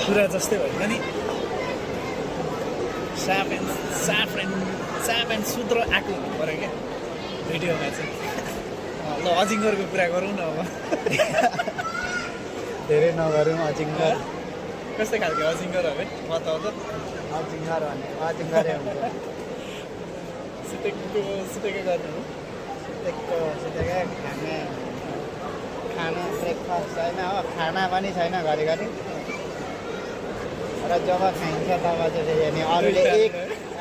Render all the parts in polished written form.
कुरा जस्तै भयो नि साफ एन्ड शुद्र आएको हुनु पऱ्यो क्या भिडियोमा चाहिँ ल अजिङ्गरको कुरा गरौँ न अब धेरै नगरौँ अजिङ्गर कस्तो खालको अजिङ्गर हो है बताउ त अजिङ्गर भने अजिङ्गरै हुन्छ सुतेको गर्नु हो सुतेकै खाना ब्रेकफास्ट छैन हो खाना पनि छैन घरिघरि र जब खाइन्छ तब चाहिँ अनि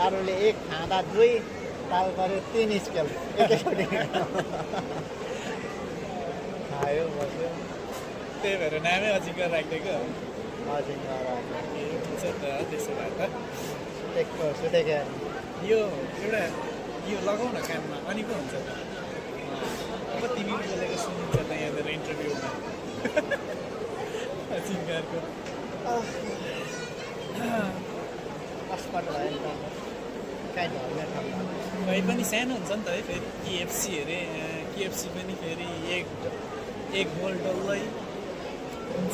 अरूले एक खाँदा 2 ताल पऱ्यो 3 स्केल एकैचोटि खायो बस्यो त्यही भएर नामै अजिङ्गर राखिदिएको अजिङ्गर हुन्छ त त्यसो भए त सुतेको यो एउटा यो लगाउ न कानमा अनि पो हुन्छ त अब तिमी बोलेको सुनिन्छ त यहाँनिर इन्टरभ्यूमा अजिङ्गरको अस्पट भयो नि त कहीँ ढल्ने ठाउँमा कहीँ पनि सानो हुन्छ नि त है फेरि केएफसी अरे केएफसी पनि फेरि एक होल डल्लै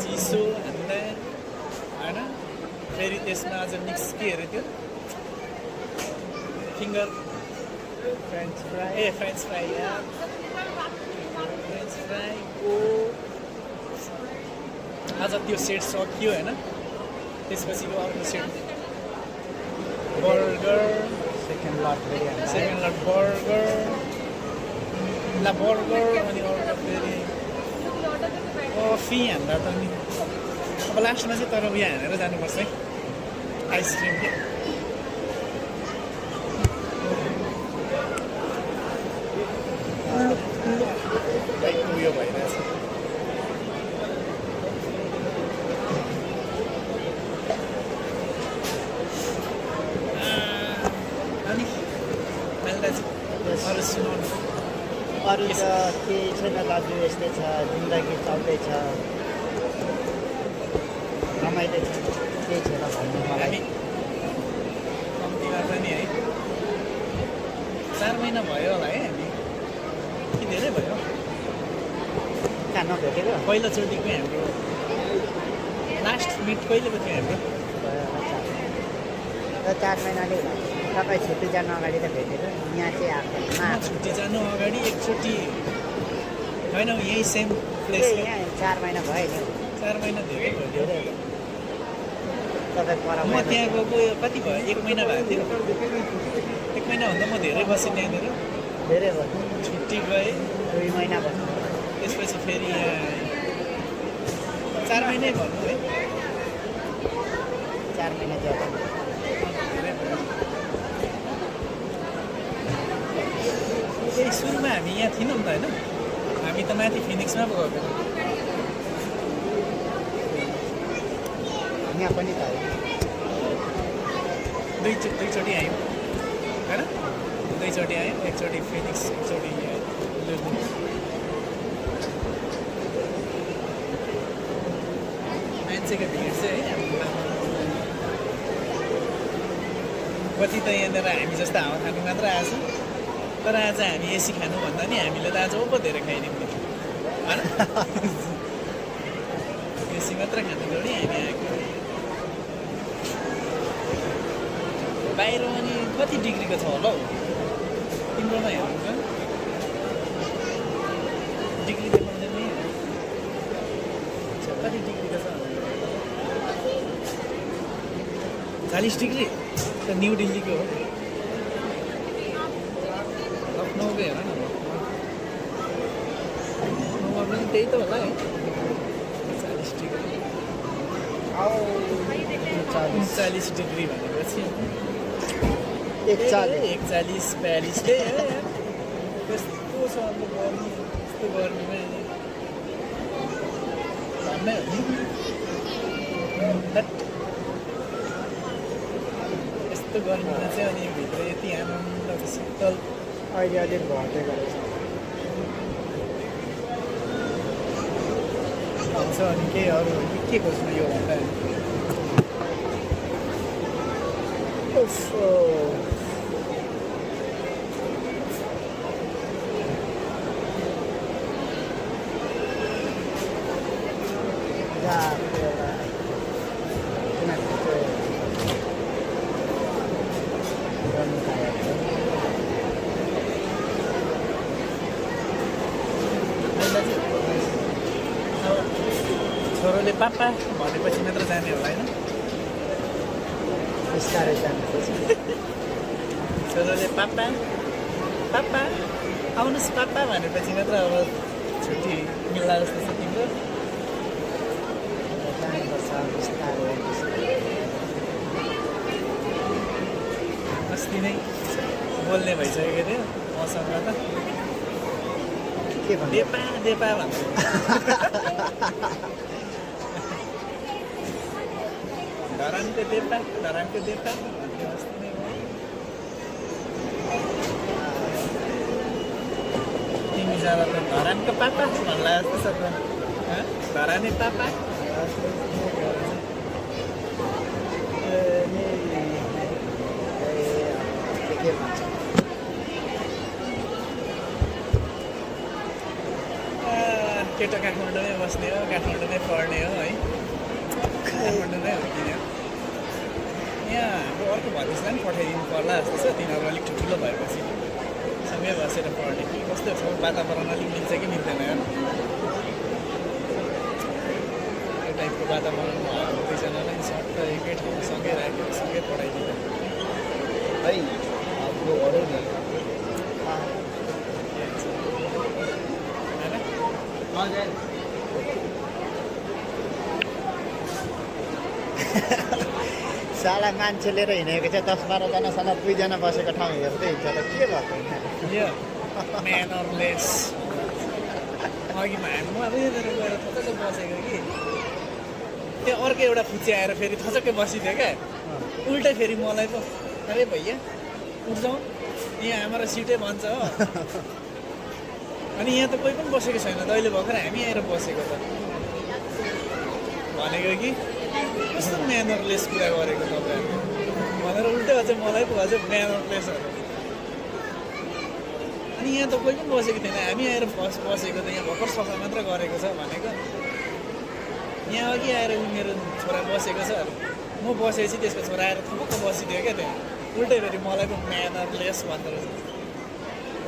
चिसो हान्दा होइन फेरि त्यसमा अझ मिक्स के अरे त्यो फिङ्गर फ्रेन्च फ्राई फ्रेन्च फ्राईको अझ त्यो सेट सकियो होइन त्यसपछिको अर्को set burger second lot burger अनि अर्को फेरि कफी हान्दा त नि अब लास्टमा चाहिँ तर उयो हानेर जानुपर्छ है आइसक्रिम के उयो भइरहेछ अनि अरू सुनाउनु अरू त केही छैन दाजु यस्तै छ जिन्दगी चल्दैछ रमाइलो छ केही छैन भन्नु मलाई कम्तीमा पनि है 4 महिना भयो होला है हामी कि धेरै भयो कहाँ नभेटेको पहिलोचोटिको हाम्रो लास्ट मिट कहिलेको थियो हाम्रो र 4 महिनाले तपाईँ छुट्टी जानु अगाडि त भेटेको यहाँ चाहिँ आएको छुट्टी जानु अगाडि एकचोटि होइन यही सेम प्लेस यहाँ 4 महिना भयो नि 4 महिना धेरै भयो तपाईँ पर म त्यहाँ गएको कति भयो 1 महिना भएको थियो 1 महिनाभन्दा म धेरै बसेँ त्यहाँनिर धेरै भयो छुट्टी गएँ 2 महिना बस्नु त्यसपछि फेरि यहाँ 4 महिनै भन्नु है 4 महिना ज्यादा धेरै भयो त्यही सुरुमा हामी यहाँ थिएनौँ नि त होइन हामी त माथि फिनिक्समा पो गएको यहाँ पनि त दुईचोटि आयौँ होइन दुईचोटि आयौँ एकचोटि फिनिक्स एकचोटि मान्छेको भिड चाहिँ है कति त यहाँनिर हामी जस्तो हावा खानु मात्र आएछ तर आज हामी एसी खानुभन्दा नि हामीले त आज पो धेरै खाइदिउँ नि होइन एसी मात्र खानु थोडी हामी आएको बाहिर अनि कति डिग्रीको छ होला हौ तिम्रोमा हेर्नु त डिग्री देखाउँदैन नि कति डिग्रीको छ 40 डिग्री त न्यू दिल्लीको हो लखनऊको हेर न लखनऊमा पनि त्यही त होला है 40 डिग्री 39 डिग्री भनेपछि 41 42 कस्तो छ अब गर्मी यस्तो गर्मीमा भन्नै हो नि यस्तो गर्मीमा चाहिँ अनि भित्र यति आनन्द शीतल अहिले अलिक घट्दै गरेको छ अनि केही अरू के खोज्नु यो भन्दा छोरोले पापा भनेपछि मात्र जाने होला होइन बिस्तारै जानुपर्छ छोरोले पापा पापा आउनुहोस् पापा भनेपछि मात्र अब छुट्टी मिल्ला जस्तो छ तिम्रो जानुपर्छ बिस्तारै बिस्तारै। अस्ति नै बोल्ने भइसकेको थियो मसँग त के भन्नु देपा देपा भन्थ्यो धरानको देपा भन्थ्यो अस्ति नै तिमी जाँदा त धरानको पापा भन्ला जस्तो छ त धराने पापा के भन्छ केटो काठमाडौँमै बस्ने हो काठमाडौँमै पढ्ने हो है काठमाडौँमै हुर्किने हो यहाँ हाम्रो अर्को भतिजलाई पनि पठाइदिनु पर्ला जस्तो छ तिनीहरू अलिक ठुल्ठुलो भएपछि सँगै बसेर पढ्ने कि कस्तो छ वातावरण अलिक मिल्छ कि मिल्दैन यार यो टाइपको वातावरणमा हाम्रो दुईजनालाई सट्ट एकै ठाउँमा सँगै राखेर सँगै पढाइदिँदा है हाम्रो अरू नि होइन साला मान्छे लिएर हिँडेको चाहिँ 10-12 जनासँग 2 जना बसेको ठाउँ हेर्दै हिँड्छ त के भएको यो म्यानरलेस अघि हामी अब यहाँनिर गएर थचक्कै बसेको कि त्यो अर्को एउटा फुच्ची आएर फेरि थचक्कै बसिदियो क्या उल्टै फेरि मलाई पो अरे भैया उठ जाउँ यहाँ हाम्रो सिटै भन्छ हो अनि यहाँ त कोही पनि बसेको छैन त अहिले भर्खर हामी आएर बसेको त भनेको कि कस्तो म्यानरलेस कुरा गरेको तपाईँहरू भनेर उल्टै अझै मलाई पो अझै म्यानरलेसहरू अनि यहाँ त कोही पनि बसेको थिएन हामी आएर बसेको त यहाँ भर्खर सफा मात्र गरेको छ भनेको यहाँ अघि आएर मेरो छोरा बसेको छ म बसेपछि त्यसको छोरा आएर थुप्पो बसिदियो क्या त्यहाँ उल्टै फेरि मलाई पो म्यानरलेस भन्दो रहेछ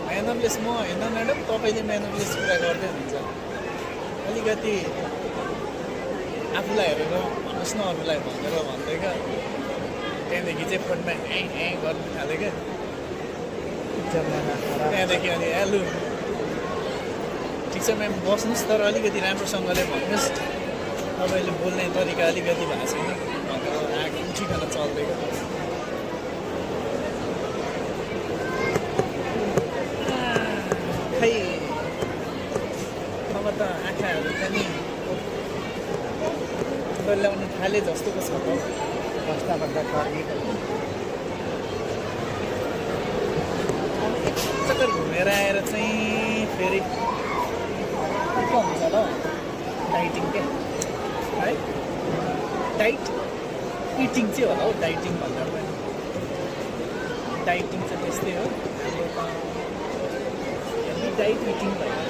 म्यानरलेस म होइन म्याडम तपाईँले म्यानरलेस कुरा गर्दै हुनुहुन्छ अलिकति आफूलाई हेरेर भन्नुहोस् न अरूलाई भनेर भन्दै क्या त्यहाँदेखि चाहिँ फोनमा गर्नु थाल्यो क्या त्यहाँदेखि अनि लु ठिक छ म्याम बस्नुहोस् तर अलिकति राम्रोसँगले भन्नुहोस् तपाईँले बोल्ने तरिका अलिकति भएको छैन भनेर आँखा उठिकन चल्दै खै अब त आँखाहरू पनि ल्याउनु थाले जस्तोको छ त बस्दा चक्कर घुमेर आएर चाहिँ फेरि के हुन्छ होला हौ डाइटिङ के है डाइट इटिङ चाहिँ होला हौ डाइटिङ भन्दा पनि डाइटिङ चाहिँ त्यस्तै हो हाम्रो त डाइट इटिङ भएर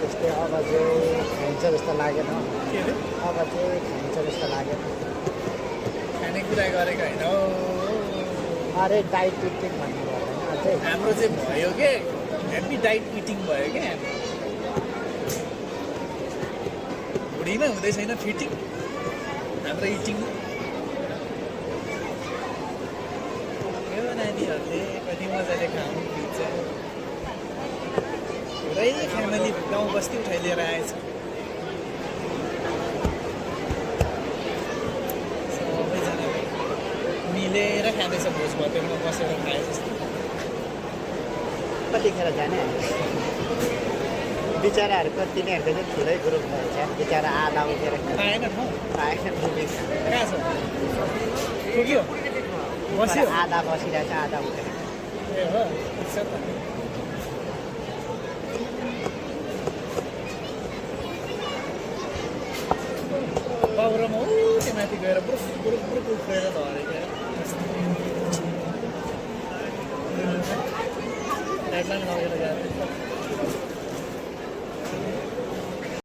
त्यस्तै अब चाहिँ खाइन्छ जस्तो लागेन के अरे अब चाहिँ खाइन्छ जस्तो लागेन खानेकुरा गरेको होइन हौ अरे डाइट इटिङ भन्नु पर्दैन अझै हाम्रो चाहिँ भयो के हेभी डाइट इटिङ भयो क्या भुँडीमै हुँदै छैन फिटिङ हाम्रो इटिङ यो नानीहरूले कति मजाले खानु पिन्छ पुरै फ्यामिली गाउँ बस्ती उठाइ लिएर आएछ सबैजनाले मिलेर खाँदैछ भोज भतेरमा बसेर खाए जस्तो कतिखेर जाने बिचराहरूको तिनीहरूको चाहिँ ठुलै ग्रुप भएछ बिचरा आधा उठेर पाएन ठाउँ पाएन पुगेछ कहाँ छ पुग्यो बस्यो आधा बसिरहेछ आधा उठेर ए हो ठिक छ त बाबुरामा त्यो माथि गएर बुरुक बुरुक बुरुक उफ्रेर धरेको लाइटलाई लगेर गएर